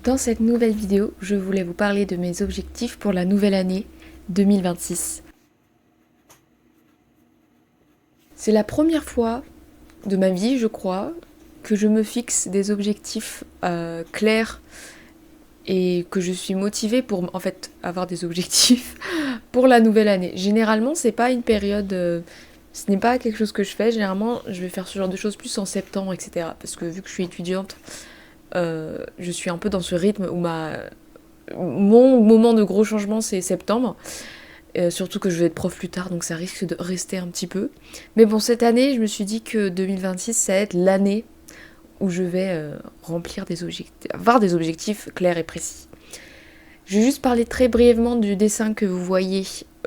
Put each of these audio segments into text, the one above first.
Dans cette nouvelle vidéo, je voulais vous parler de mes objectifs pour la nouvelle année 2026. C'est la première fois de ma vie, je crois, que je me fixe des objectifs clairs et que je suis motivée pour en fait avoir des objectifs pour la nouvelle année. Généralement, c'est pas une période, ce n'est pas quelque chose que je fais. Généralement, je vais faire ce genre de choses plus en septembre, etc. Parce que vu que je suis étudiante, je suis un peu dans ce rythme où mon moment de gros changement c'est septembre. Surtout que je vais être prof plus tard, donc ça risque de rester un petit peu. Mais bon, cette année, je me suis dit que 2026, ça va être l'année où je vais avoir des objectifs clairs et précis. Je vais juste parler très brièvement du dessin que vous voyez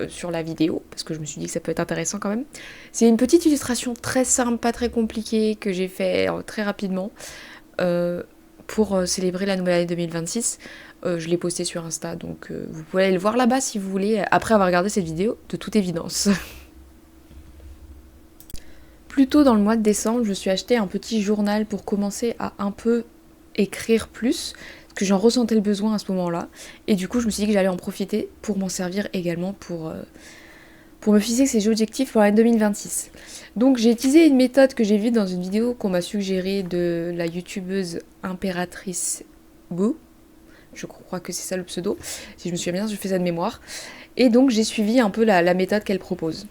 sur la vidéo, parce que je me suis dit que ça peut être intéressant quand même. C'est une petite illustration très simple, pas très compliquée, que j'ai fait très rapidement pour célébrer la nouvelle année 2026. Je l'ai posté sur Insta, donc vous pouvez aller le voir là-bas si vous voulez, après avoir regardé cette vidéo, de toute évidence. Plus tôt dans le mois de décembre, je me suis acheté un petit journal pour commencer à un peu écrire plus, parce que j'en ressentais le besoin à ce moment-là. Et du coup, je me suis dit que j'allais en profiter pour m'en servir également pour me fixer ces objectifs pour l'année 2026. Donc j'ai utilisé une méthode que j'ai vue dans une vidéo qu'on m'a suggérée de la youtubeuse Impératrice Boo. Je crois que c'est ça le pseudo. Si je me souviens bien, je fais ça de mémoire. Et donc j'ai suivi un peu la méthode qu'elle propose.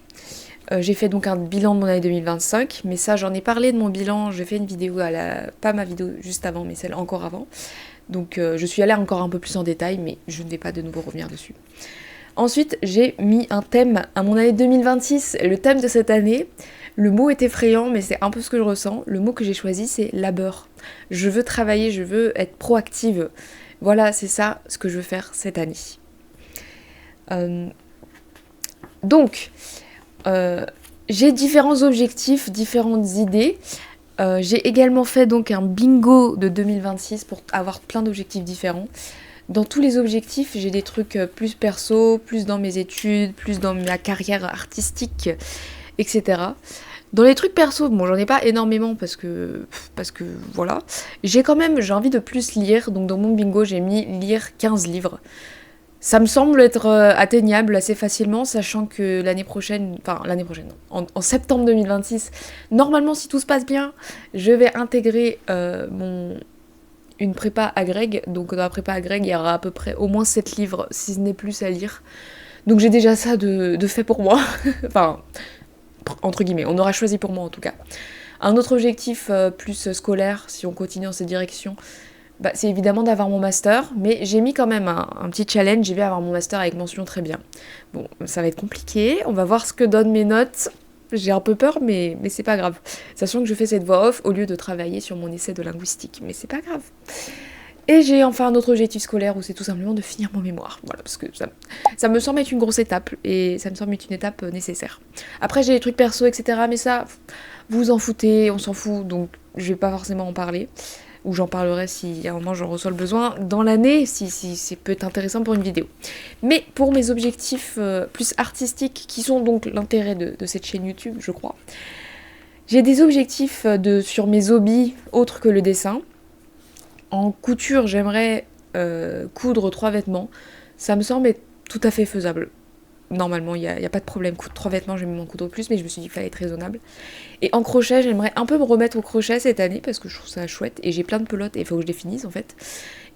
J'ai fait donc un bilan de mon année 2025, mais ça j'en ai parlé de mon bilan, j'ai fait une vidéo pas ma vidéo juste avant, mais celle encore avant. Donc je suis allée encore un peu plus en détail, mais je ne vais pas de nouveau revenir dessus. Ensuite, j'ai mis un thème à mon année 2026, le thème de cette année. Le mot est effrayant, mais c'est un peu ce que je ressens. Le mot que j'ai choisi, c'est labeur. Je veux travailler, je veux être proactive. Voilà, c'est ça ce que je veux faire cette année. Donc, j'ai différents objectifs, différentes idées. J'ai également fait donc un bingo de 2026 pour avoir plein d'objectifs différents. Dans tous les objectifs, j'ai des trucs plus perso, plus dans mes études, plus dans ma carrière artistique, etc. Dans les trucs perso, bon, j'en ai pas énormément parce que voilà. J'ai envie de plus lire, donc dans mon bingo, j'ai mis lire 15 livres. Ça me semble être atteignable assez facilement, sachant que en septembre 2026, normalement, si tout se passe bien, je vais intégrer une prépa à Greg. Donc dans la prépa à Greg, il y aura à peu près au moins 7 livres, si ce n'est plus à lire. Donc j'ai déjà ça de fait pour moi. Enfin, entre guillemets, on aura choisi pour moi en tout cas. Un autre objectif plus scolaire, si on continue dans cette direction, c'est évidemment d'avoir mon master, mais j'ai mis quand même un petit challenge, je vais avoir mon master avec mention très bien. Bon, ça va être compliqué, on va voir ce que donnent mes notes. J'ai un peu peur, mais c'est pas grave. Sachant que je fais cette voix off au lieu de travailler sur mon essai de linguistique, mais c'est pas grave. Et j'ai enfin un autre objectif scolaire où c'est tout simplement de finir mon mémoire. Voilà, parce que ça me semble être une grosse étape, et ça me semble être une étape nécessaire. Après, j'ai des trucs perso, etc., mais ça, vous en foutez, on s'en fout, donc je vais pas forcément en parler. Ou j'en parlerai si à un moment j'en reçois le besoin dans l'année, si c'est peut être intéressant pour une vidéo. Mais pour mes objectifs plus artistiques, qui sont donc l'intérêt de cette chaîne YouTube, je crois, j'ai des objectifs sur mes hobbies autres que le dessin. En couture, j'aimerais coudre 3 vêtements. Ça me semble être tout à fait faisable. Normalement, il n'y a pas de problème. Coudre 3 vêtements, je vais m'en coudre plus, mais je me suis dit qu'il fallait être raisonnable. Et en crochet, j'aimerais un peu me remettre au crochet cette année, parce que je trouve ça chouette, et j'ai plein de pelotes, et il faut que je les finisse, en fait.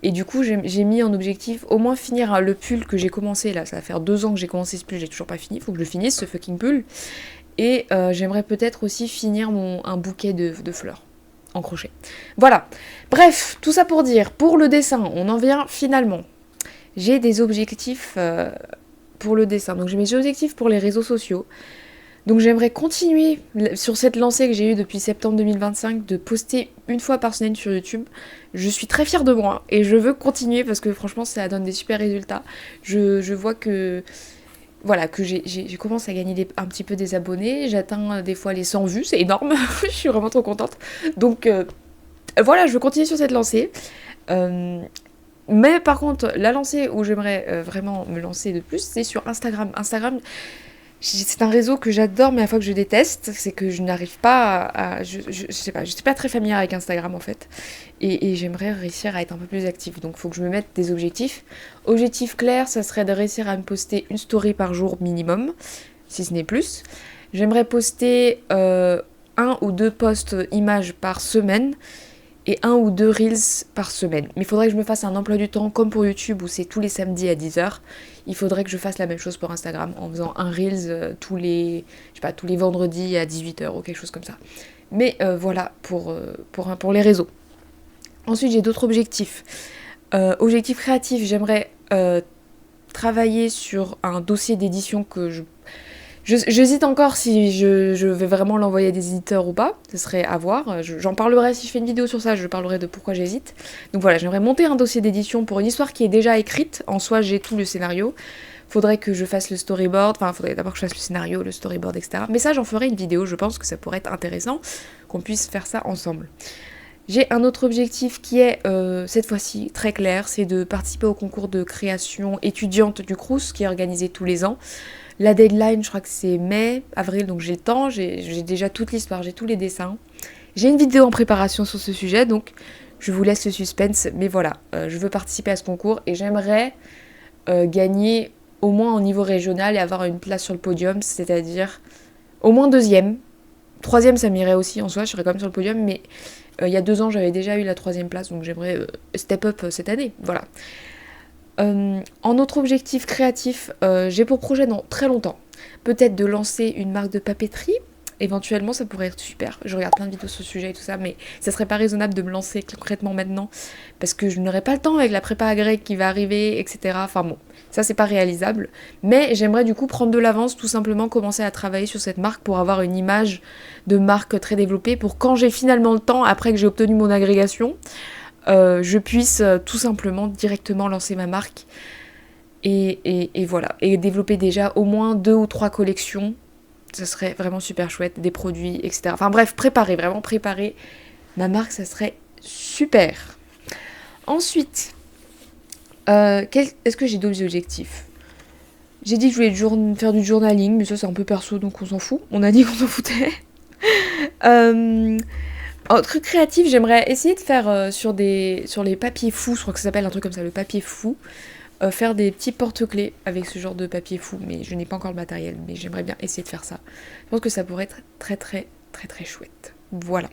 Et du coup, j'ai mis en objectif au moins finir le pull que j'ai commencé, là. Ça va faire 2 ans que j'ai commencé ce pull, j'ai toujours pas fini, il faut que je le finisse, ce fucking pull. Et j'aimerais peut-être aussi finir un bouquet de fleurs en crochet. Voilà. Bref, tout ça pour dire, pour le dessin, on en vient finalement. J'ai des objectifs pour le dessin. Donc j'ai mes objectifs pour les réseaux sociaux. Donc j'aimerais continuer sur cette lancée que j'ai eue depuis septembre 2025 de poster une fois par semaine sur YouTube. Je suis très fière de moi et je veux continuer parce que franchement ça donne des super résultats. Je vois que voilà, que j'ai commencé à gagner un petit peu des abonnés. J'atteins des fois les 100 vues, c'est énorme. Je suis vraiment trop contente. Donc voilà, je veux continuer sur cette lancée. Mais par contre, la lancée où j'aimerais vraiment me lancer de plus, c'est sur Instagram. Instagram, C'est un réseau que j'adore, mais à la fois que je déteste, c'est que je n'arrive pas je sais pas, je suis pas très familière avec Instagram en fait. Et j'aimerais réussir à être un peu plus active. Donc il faut que je me mette des objectifs. Objectif clair, ça serait de réussir à me poster une story par jour minimum, si ce n'est plus. J'aimerais poster un ou deux posts images par semaine et un ou deux reels par semaine. Mais il faudrait que je me fasse un emploi du temps comme pour YouTube où c'est tous les samedis à 10h. Il faudrait que je fasse la même chose pour Instagram en faisant un reels tous les vendredis à 18h ou quelque chose comme ça. Mais voilà pour les réseaux. Ensuite, j'ai d'autres objectifs. Objectif créatif, j'aimerais travailler sur un dossier d'édition que j'hésite encore si je vais vraiment l'envoyer à des éditeurs ou pas, ce serait à voir. J'en parlerai si je fais une vidéo sur ça, je parlerai de pourquoi j'hésite. Donc voilà, j'aimerais monter un dossier d'édition pour une histoire qui est déjà écrite. En soi, j'ai tout le scénario. Faudrait que je fasse le storyboard, enfin, faudrait d'abord que je fasse le scénario, le storyboard, etc. Mais ça, j'en ferai une vidéo, je pense que ça pourrait être intéressant qu'on puisse faire ça ensemble. J'ai un autre objectif qui est, cette fois-ci, très clair, c'est de participer au concours de création étudiante du Crous, qui est organisé tous les ans. La deadline, je crois que c'est mai, avril, donc j'ai le temps, j'ai déjà toute l'histoire, j'ai tous les dessins. J'ai une vidéo en préparation sur ce sujet, donc je vous laisse le suspense. Mais voilà, je veux participer à ce concours et j'aimerais gagner au moins au niveau régional et avoir une place sur le podium, c'est-à-dire au moins deuxième. Troisième, ça m'irait aussi en soi, je serais quand même sur le podium, mais il y a 2 ans, j'avais déjà eu la 3e place, donc j'aimerais step up cette année, voilà. En autre objectif créatif, j'ai pour projet dans très longtemps, peut-être de lancer une marque de papeterie. Éventuellement, ça pourrait être super. Je regarde plein de vidéos sur ce sujet et tout ça, mais ça serait pas raisonnable de me lancer concrètement maintenant, parce que je n'aurai pas le temps avec la prépa à grec qui va arriver, etc. Enfin bon, ça c'est pas réalisable. Mais j'aimerais du coup prendre de l'avance, tout simplement commencer à travailler sur cette marque pour avoir une image de marque très développée, pour quand j'ai finalement le temps, après que j'ai obtenu mon agrégation, je puisse tout simplement directement lancer ma marque et voilà, et développer déjà au moins 2 ou 3 collections. Ça serait vraiment super chouette, des produits, etc. Enfin bref, vraiment préparer ma marque, ça serait super. Ensuite, est-ce que j'ai d'autres objectifs ? J'ai dit que je voulais faire du journaling, mais ça c'est un peu perso, donc on s'en fout. On a dit qu'on s'en foutait. En truc créatif, j'aimerais essayer de faire sur les papiers fous, je crois que ça s'appelle un truc comme ça, le papier fou. Faire des petits porte-clés avec ce genre de papier fou, mais je n'ai pas encore le matériel, mais j'aimerais bien essayer de faire ça. Je pense que ça pourrait être très très très très chouette. Voilà.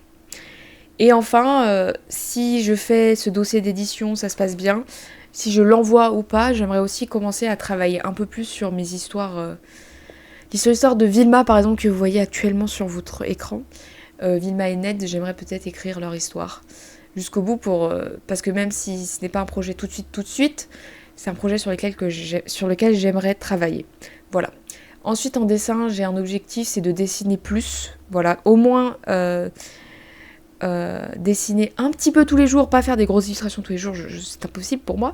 Et enfin, si je fais ce dossier d'édition, ça se passe bien, si je l'envoie ou pas, j'aimerais aussi commencer à travailler un peu plus sur mes histoires. L'histoire de Vilma, par exemple, que vous voyez actuellement sur votre écran. Vilma et Ned, j'aimerais peut-être écrire leur histoire jusqu'au bout parce que même si ce n'est pas un projet tout de suite, c'est un projet sur lequel j'aimerais travailler. Voilà. Ensuite, en dessin, j'ai un objectif, c'est de dessiner plus. Voilà, au moins dessiner un petit peu tous les jours, pas faire des grosses illustrations tous les jours, c'est impossible pour moi.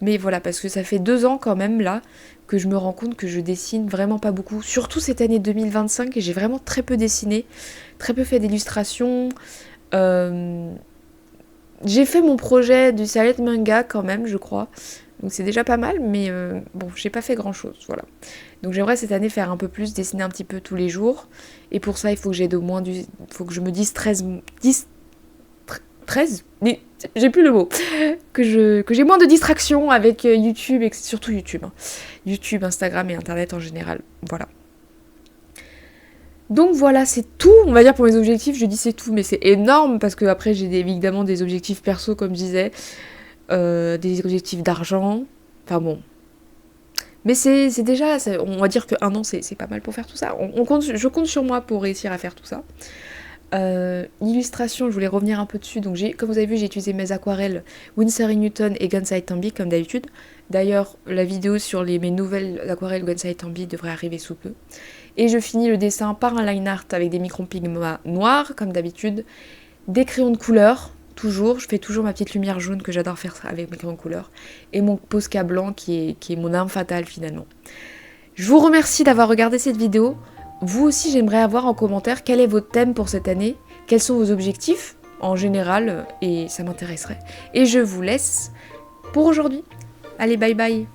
Mais voilà, parce que ça fait 2 ans quand même, là, que je me rends compte que je dessine vraiment pas beaucoup. Surtout cette année 2025, j'ai vraiment très peu dessiné, très peu fait d'illustrations. J'ai fait mon projet du Silent Manga quand même, je crois. Donc c'est déjà pas mal, mais bon, j'ai pas fait grand chose, voilà. Donc j'aimerais cette année faire un peu plus, dessiner un petit peu tous les jours. Et pour ça, il faut que faut que je me dise 13, j'ai plus le mot. Que j'ai moins de distractions avec YouTube, et surtout YouTube. Hein. YouTube, Instagram et Internet en général, voilà. Donc voilà, c'est tout, on va dire pour mes objectifs, je dis c'est tout, mais c'est énorme, parce que après j'ai évidemment des objectifs perso, comme je disais. Des objectifs d'argent, enfin bon. Mais c'est déjà, on va dire que 1 an c'est pas mal pour faire tout ça. Je compte sur moi pour réussir à faire tout ça. L'illustration, je voulais revenir un peu dessus. Donc comme vous avez vu, j'ai utilisé mes aquarelles Winsor & Newton et Gansai Tambi comme d'habitude. D'ailleurs, la vidéo sur mes nouvelles aquarelles Gansai Tambi devrait arriver sous peu. Et je finis le dessin par un line art avec des micro-pigments noirs comme d'habitude, des crayons de couleur. Toujours, je fais toujours ma petite lumière jaune que j'adore faire avec mes crayons de couleur. Et mon Posca blanc qui est mon arme fatale finalement. Je vous remercie d'avoir regardé cette vidéo. Vous aussi, j'aimerais avoir en commentaire quel est votre thème pour cette année. Quels sont vos objectifs en général et ça m'intéresserait. Et je vous laisse pour aujourd'hui. Allez, bye bye.